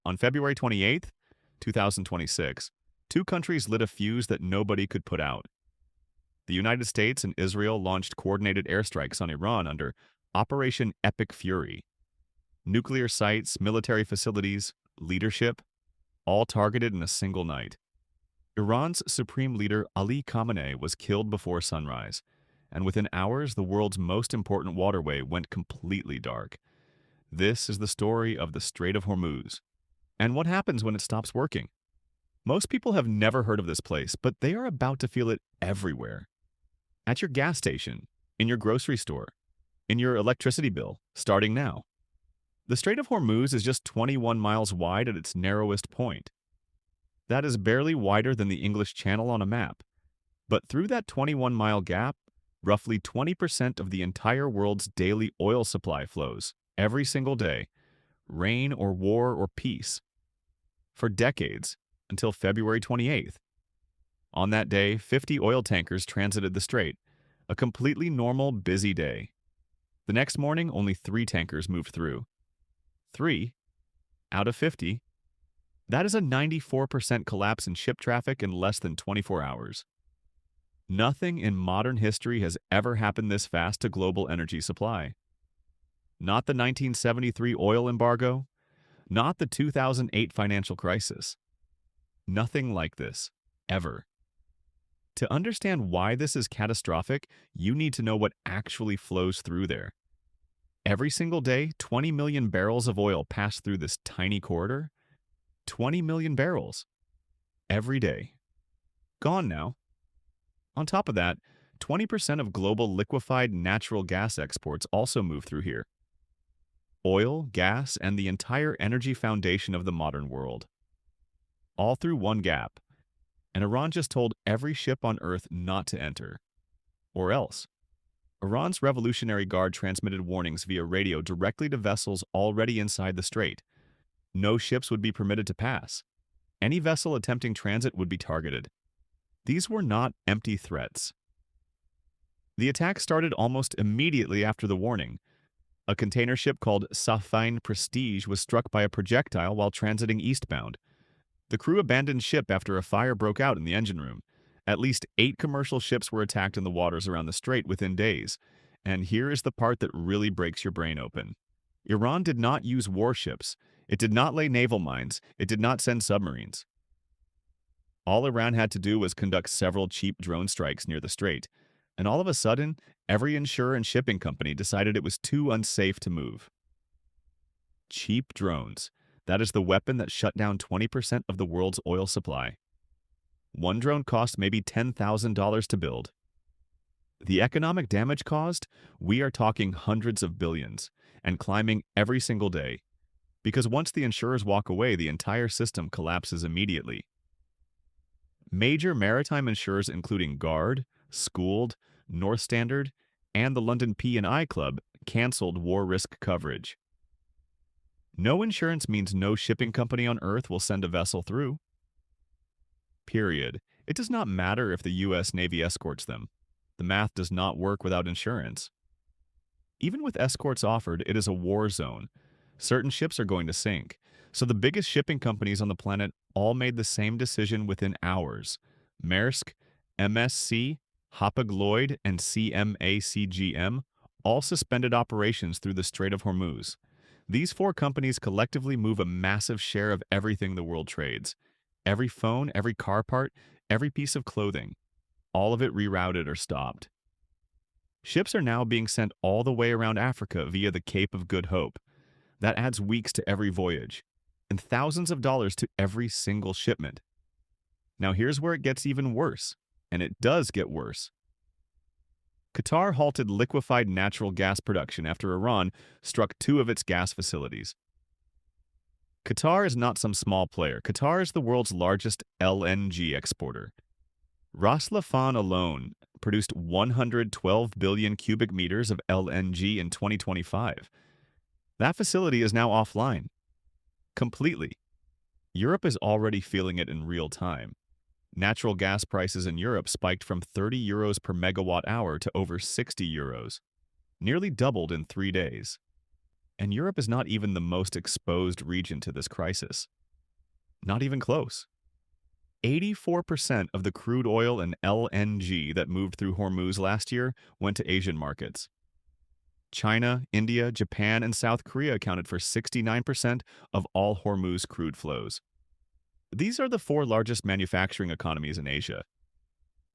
On February 28th, 2026, two countries lit a fuse that nobody could put out. The United States and Israel launched coordinated airstrikes on Iran under Operation Epic Fury. Nuclear sites, military facilities, leadership, all targeted in a single night. Iran's supreme leader Ali Khamenei was killed before sunrise, and within hours the world's most important waterway went completely dark. This is the story of the Strait of Hormuz, and what happens when it stops working. Most people have never heard of this place, but they are about to feel it everywhere. At your gas station, in your grocery store, in your electricity bill, starting now. The Strait of Hormuz is just 21 miles wide at its narrowest point. That is barely wider than the English Channel on a map. But through that 21-mile gap, roughly 20% of the entire world's daily oil supply flows, every single day, rain or war or peace, for decades, until February 28th. On that day, 50 oil tankers transited the strait, a completely normal, busy day. The next morning, only 3 tankers moved through. 3 out of 50. That is a 94% collapse in ship traffic in less than 24 hours. Nothing in modern history has ever happened this fast to global energy supply. Not the 1973 oil embargo, not the 2008 financial crisis. Nothing like this, ever. To understand why this is catastrophic, you need to know what actually flows through there. Every single day, 20 million barrels of oil pass through this tiny corridor. 20 million barrels. Every day. Gone now. On top of that, 20% of global liquefied natural gas exports also move through here. Oil, gas, and the entire energy foundation of the modern world. All through one gap. And Iran just told every ship on Earth not to enter. Or else. Iran's Revolutionary Guard transmitted warnings via radio directly to vessels already inside the strait. No ships would be permitted to pass. Any vessel attempting transit would be targeted. These were not empty threats. The attack started almost immediately after the warning. A container ship called Safine Prestige was struck by a projectile while transiting eastbound. The crew abandoned ship after a fire broke out in the engine room. At least 8 commercial ships were attacked in the waters around the strait within days. And here is the part that really breaks your brain open. Iran did not use warships. It did not lay naval mines. It did not send submarines. All Iran had to do was conduct several cheap drone strikes near the strait. And all of a sudden, every insurer and shipping company decided it was too unsafe to move. Cheap drones. That is the weapon that shut down 20% of the world's oil supply. One drone cost maybe $10,000 to build. The economic damage caused? We are talking hundreds of billions, and climbing every single day. Because once the insurers walk away, the entire system collapses immediately. Major maritime insurers including Guard, Schooled, North Standard, and the London P&I Club canceled war risk coverage. No insurance means no shipping company on Earth will send a vessel through. Period. It does not matter if the U.S. Navy escorts them. The math does not work without insurance. Even with escorts offered, it is a war zone. Certain ships are going to sink. So the biggest shipping companies on the planet all made the same decision within hours. Maersk, MSC, Hapag-Lloyd, and CMA CGM all suspended operations through the Strait of Hormuz. These 4 companies collectively move a massive share of everything the world trades. Every phone, every car part, every piece of clothing. All of it rerouted or stopped. Ships are now being sent all the way around Africa via the Cape of Good Hope. That adds weeks to every voyage, and thousands of dollars to every single shipment. Now here's where it gets even worse, and it does get worse. Qatar halted liquefied natural gas production after Iran struck 2 of its gas facilities. Qatar is not some small player. Qatar is the world's largest LNG exporter. Ras Laffan alone produced 112 billion cubic meters of LNG in 2025. That facility is now offline. Completely. Europe is already feeling it in real time. Natural gas prices in Europe spiked from 30 euros per megawatt hour to over 60 euros, nearly doubled in 3 days. And Europe is not even the most exposed region to this crisis. Not even close. 84% of the crude oil and LNG that moved through Hormuz last year went to Asian markets. China, India, Japan, and South Korea accounted for 69% of all Hormuz crude flows. These are the four largest manufacturing economies in Asia,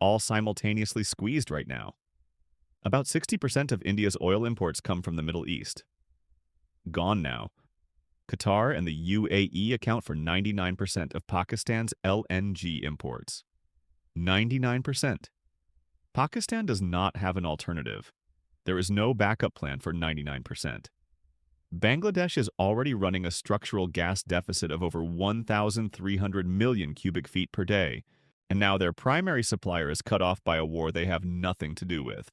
all simultaneously squeezed right now. About 60% of India's oil imports come from the Middle East. Gone now. Qatar and the UAE account for 99% of Pakistan's LNG imports. 99%. Pakistan does not have an alternative. There is no backup plan for 99%. Bangladesh is already running a structural gas deficit of over 1,300 million cubic feet per day, and now their primary supplier is cut off by a war they have nothing to do with.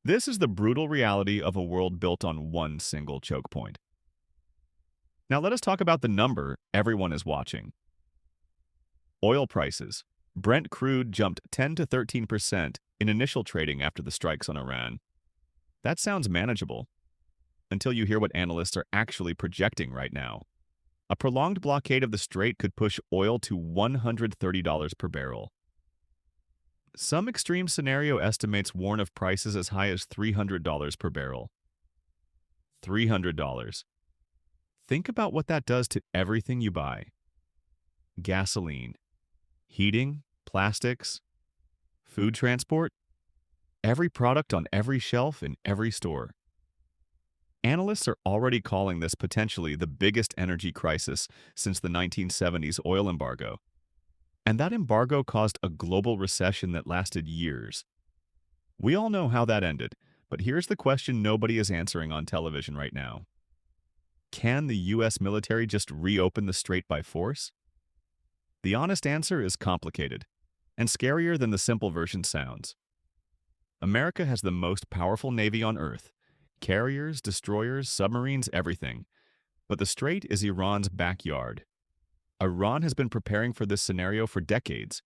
This is the brutal reality of a world built on one single choke point. Now let us talk about the number everyone is watching. Oil prices. Brent crude jumped 10 to 13% in initial trading after the strikes on Iran. That sounds manageable, until you hear what analysts are actually projecting right now. A prolonged blockade of the strait could push oil to $130 per barrel. Some extreme scenario estimates warn of prices as high as $300 per barrel. $300. Think about what that does to everything you buy. Gasoline, heating, plastics, food transport, every product on every shelf in every store. Analysts are already calling this potentially the biggest energy crisis since the 1970s oil embargo. And that embargo caused a global recession that lasted years. We all know how that ended, but here's the question nobody is answering on television right now. Can the U.S. military just reopen the strait by force? The honest answer is complicated, and scarier than the simple version sounds. America has the most powerful navy on Earth. Carriers, destroyers, submarines, everything. But the strait is Iran's backyard. Iran has been preparing for this scenario for decades.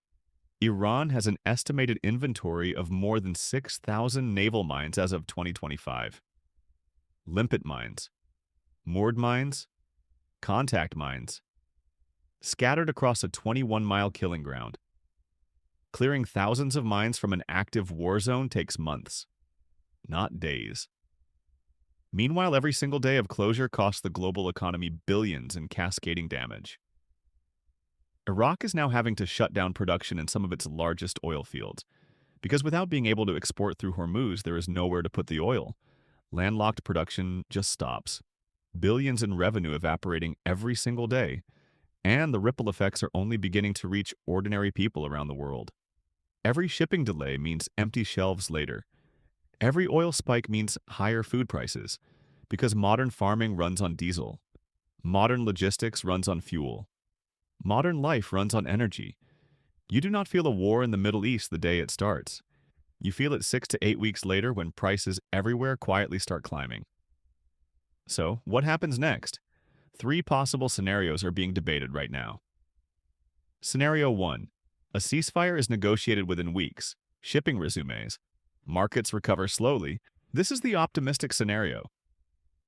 Iran has an estimated inventory of more than 6,000 naval mines as of 2025. Limpet mines, moored mines, contact mines, scattered across a 21-mile killing ground. Clearing thousands of mines from an active war zone takes months, not days. Meanwhile, every single day of closure costs the global economy billions in cascading damage. Iraq is now having to shut down production in some of its largest oil fields, because without being able to export through Hormuz, there is nowhere to put the oil. Landlocked production just stops. Billions in revenue evaporating every single day, and the ripple effects are only beginning to reach ordinary people around the world. Every shipping delay means empty shelves later. Every oil spike means higher food prices, because modern farming runs on diesel. Modern logistics runs on fuel. Modern life runs on energy. You do not feel a war in the Middle East the day it starts. You feel it 6 to 8 weeks later when prices everywhere quietly start climbing. So, what happens next? 3 possible scenarios are being debated right now. Scenario 1. A ceasefire is negotiated within weeks. Shipping resumes. Markets recover slowly. This is the optimistic scenario.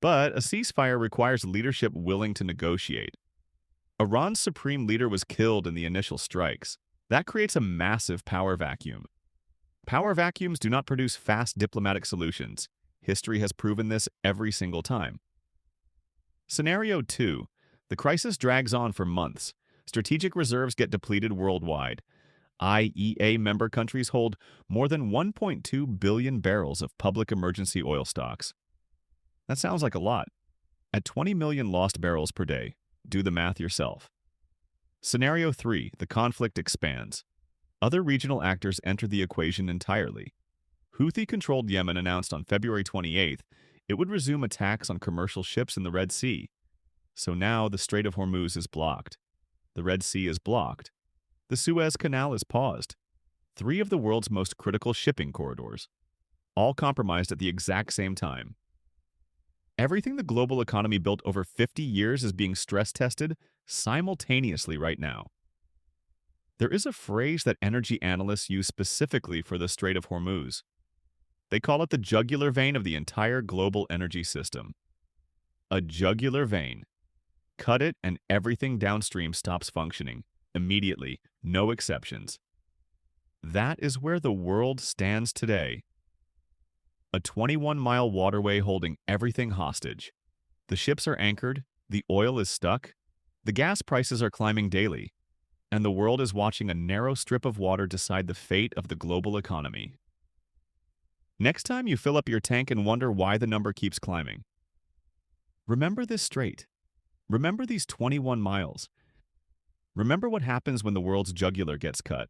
But a ceasefire requires leadership willing to negotiate. Iran's supreme leader was killed in the initial strikes. That creates a massive power vacuum. Power vacuums do not produce fast diplomatic solutions. History has proven this every single time. Scenario 2. The crisis drags on for months. Strategic reserves get depleted worldwide. IEA member countries hold more than 1.2 billion barrels of public emergency oil stocks. That sounds like a lot. At 20 million lost barrels per day, do the math yourself. Scenario 3. The conflict expands. Other regional actors enter the equation entirely. Houthi-controlled Yemen announced on February 28th it would resume attacks on commercial ships in the Red Sea. So now the Strait of Hormuz is blocked. The Red Sea is blocked. The Suez Canal is paused. 3 of the world's most critical shipping corridors, all compromised at the exact same time. Everything the global economy built over 50 years is being stress-tested simultaneously right now. There is a phrase that energy analysts use specifically for the Strait of Hormuz. They call it the jugular vein of the entire global energy system. A jugular vein. Cut it and everything downstream stops functioning. Immediately. No exceptions. That is where the world stands today. A 21-mile waterway holding everything hostage. The ships are anchored, the oil is stuck, the gas prices are climbing daily, and the world is watching a narrow strip of water decide the fate of the global economy. Next time you fill up your tank and wonder why the number keeps climbing, remember this strait. Remember these 21 miles. Remember what happens when the world's jugular gets cut.